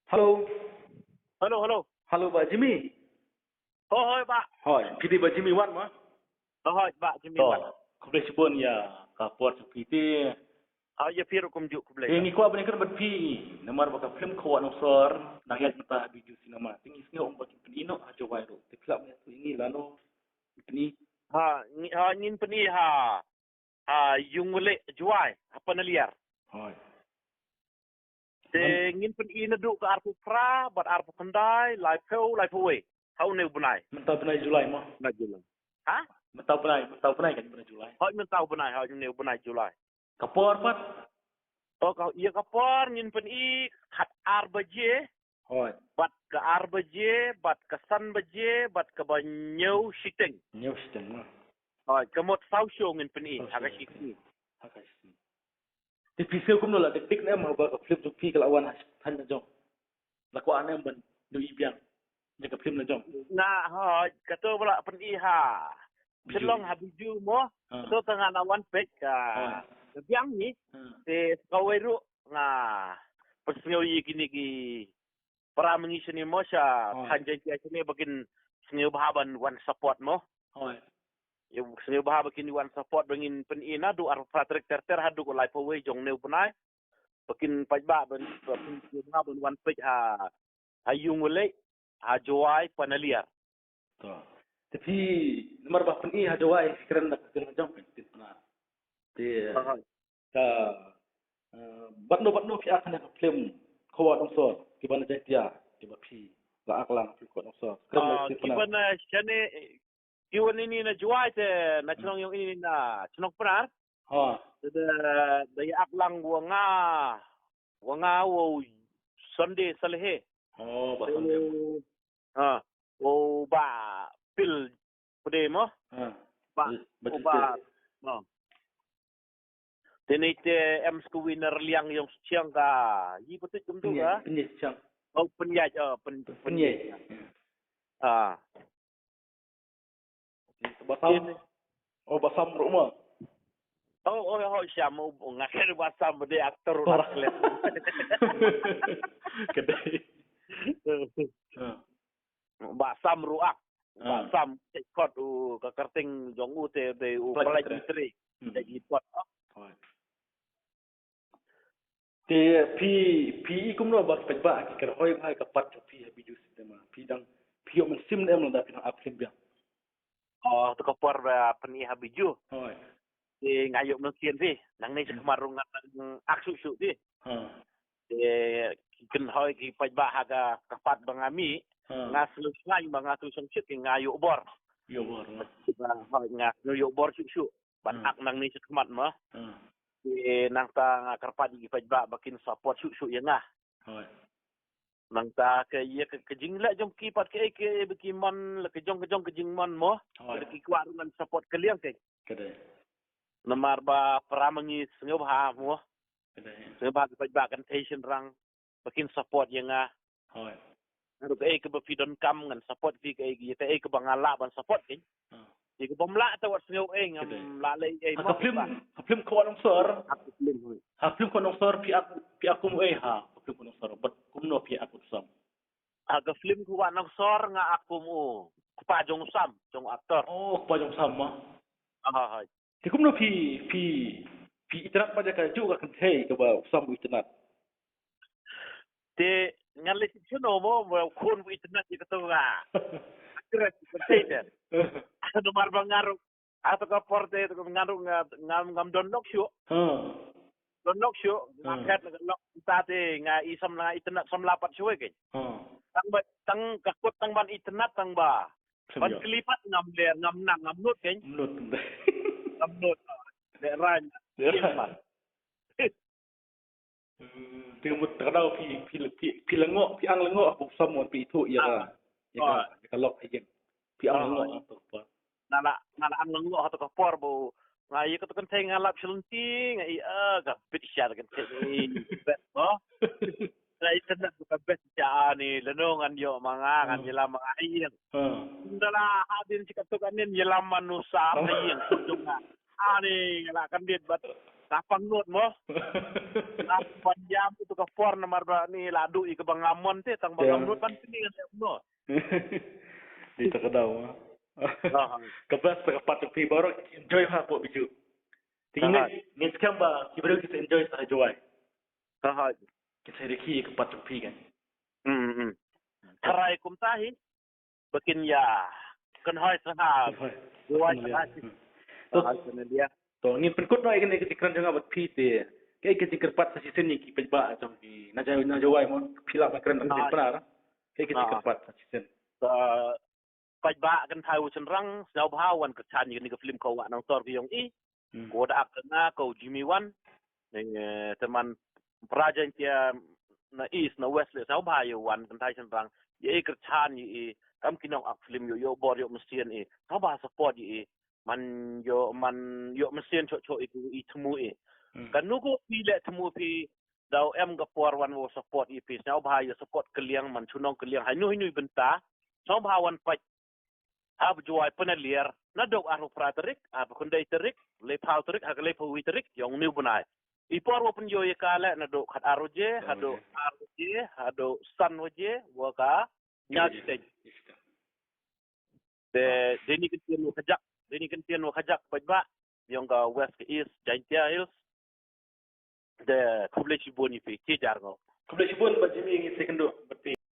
Halo, Halo, halo. halo Pak Jimmy. Hoi, Pak. Hoi, PD Pak Jimmy Wan mah. Hoi, Pak. Jimmy To, Wan. kublai sipun ya kapor seperti Ya piru kumjuk kublai. ini ko abang kan berpi nomor baka film ko anu sor nayat mata biju sinema tinggi sini om baki penino aja wairu tiklap ni tu ini lano ini Ngin peni yung ule juai apa na liar. hoi Te ngin peni na du ka arpu pra, bat arpu kendai, lai peu we. Hau ne bunai. mentau penai Julai mah Na Julai. Ha? mentau penai kan penai Julai Hau men tau bunai, hau ne bunai Julai. kapor pat Kau iya kapor ngin peni hat arbaje, hoi bat ke arbaje, bat ke san baje, bat ke banyau siteng. news dan mah Hoi, kemot sausyo ngin peni, agak sikni. hakai sini di pisau kum nola dik na mau baka film tu pi kelawan han na jong lako anam ban du ibiang jaga film na jong Na kata pula peniha. Selong habiju mo, so tengah nawan pek biang ni kaweru nga persnyo yi kini ki para mengisini mo sa hanjay ki sini bakin snyo bahaban one support mo. hoi Yung snyo bahaba kini one support bangin penina du ar patrik terter hadu ko lai pawe jong neu punai. Bakin pajba ban snyo bahaban one pek ayung ule joai panaliar. to tapi nomor bah peni ada wai sekarang nak kena jam kan titna te ka batno pi akan nak film khawa dong so kibana jatia kiba pi la aklang pi ko dong so sekarang titna Kibana siane kiwan ini na juai te na chnong yung ini na chnong penar ha daya aklang wanga wo Sunday salehe oh bahasa dia wo ba pil pede mo ha ba Tene te em sku winner liang yung siang ka yi betul kum tu ka penyet chang penyaj penyet basam oh basam rumah siya mo ngakir basam bede aktor aklet kedai basam ruak basam kot ka kerting jong u te de u pelaj tri de pot te pi kum no bak pajba ki ker hoy mai ka pat pi biju sistema pi dang pi om sim nem no da pi aplim biang to kapor peni habiju hoy ngayuk mungkin sih nang ni semarung aksu su sih ken hoy ki pajba haga kapat bangami ngaslu ngai bangasu sengsit ki ngayuk bor yo bor hoy ngayuk bor su ban ak nang ni sekmat mah nang ta ngakarpat gi pajba bakin support su ya ngah hoy nang ta ke ye ke jingla jom ki pat ke bekimon le ke jong jingmon mo ki kwarungan support kaliang ke kedai namar ba pramangi sngob ha mo kedai sebab pajba kan tension rang bakin support yang hoy ngaru ke befidon kam ngan support fi ke ke bangala ban support ke ke bomla ta wat sngob ngam la le mo haplim ko nong sor haplim ko nong sor pi aku mo ha haplim ko nong sor bat kum no pi aku sam aga film ku wa nang sor nga aku mo pa jong sam jong aktor oh pa jong sam ma ha thì cũng nó phi internet baca kan juga kan hey ke ba sam internet te ngalit sino mo kun bu internet ki to ga akres container ano mar bangaru ato ka porte to ngaru ngam don nok syo don nok syo ngaket nok tate nga isam na internet sam lapat syo ke tang kakot tang ban internet tang ba ban kelipat ngam ler ngam nang ngam nut ke nut de ran Timut terkenal pi lengok pi ang lengok aku samon pi itu ya kalau ajen pi ang lengok atau apa nala ang lengok atau kapor bo ngai ko kan tay ngalap selunti ngai ga pit syar kan bet bo ngai tenak bukan bet ja ni lenongan yo manga kan jela mga ayin ndala hadin si katukanin jela manusa ayin sunga ani ngala kan dit bat kapang not mo. Panjam itu ke por nomor ni ladu ke bangamon te tang bangamon pan sini kan no. Di takadaw. Kaplas kapat pi baru enjoy ha po biju. Tingin ni scam ba kibaru kita enjoy sa joy. Kita reki kapat pi kan. Tarai kum tahi bikin ya kan hoy sahab. Joy sahab. Dia. To ngin perkut no ikan ikran jangan buat pi te. Kaya kita kerpat sa season ni ki pejba macam di na jawai mo pilak makran na benar. Kaya kita kerpat sa season. Pejba kan tahu cenderang sau bawan kecan ni ke film kau nang tor yang ko da akna kau Jimmy Wan teman prajan dia na east na west le sau bayu wan kan tai cenderang ye kecan ni kam kinong ak film yo bor yo mestian sau ba support man yo mesin cok itu temu kan nugo pile temu pi dau em gapor wan wo support pi sau ba yo support keliang man chunong keliang hanu benta sau ba wan pa ab juai penalier na dok aru praterik ab kundai terik le pau terik ak le pui terik yong new bunai ipor wo pen yo ye kala na dok khat aruje hado san waje wo ka nya stage de ni kitian wo kajak Dini kentian wo kajak pajba yang ke west ke east Jaintia Hills de kuble chiboni pe ke jargo kuble chibon ba jimi ngi second do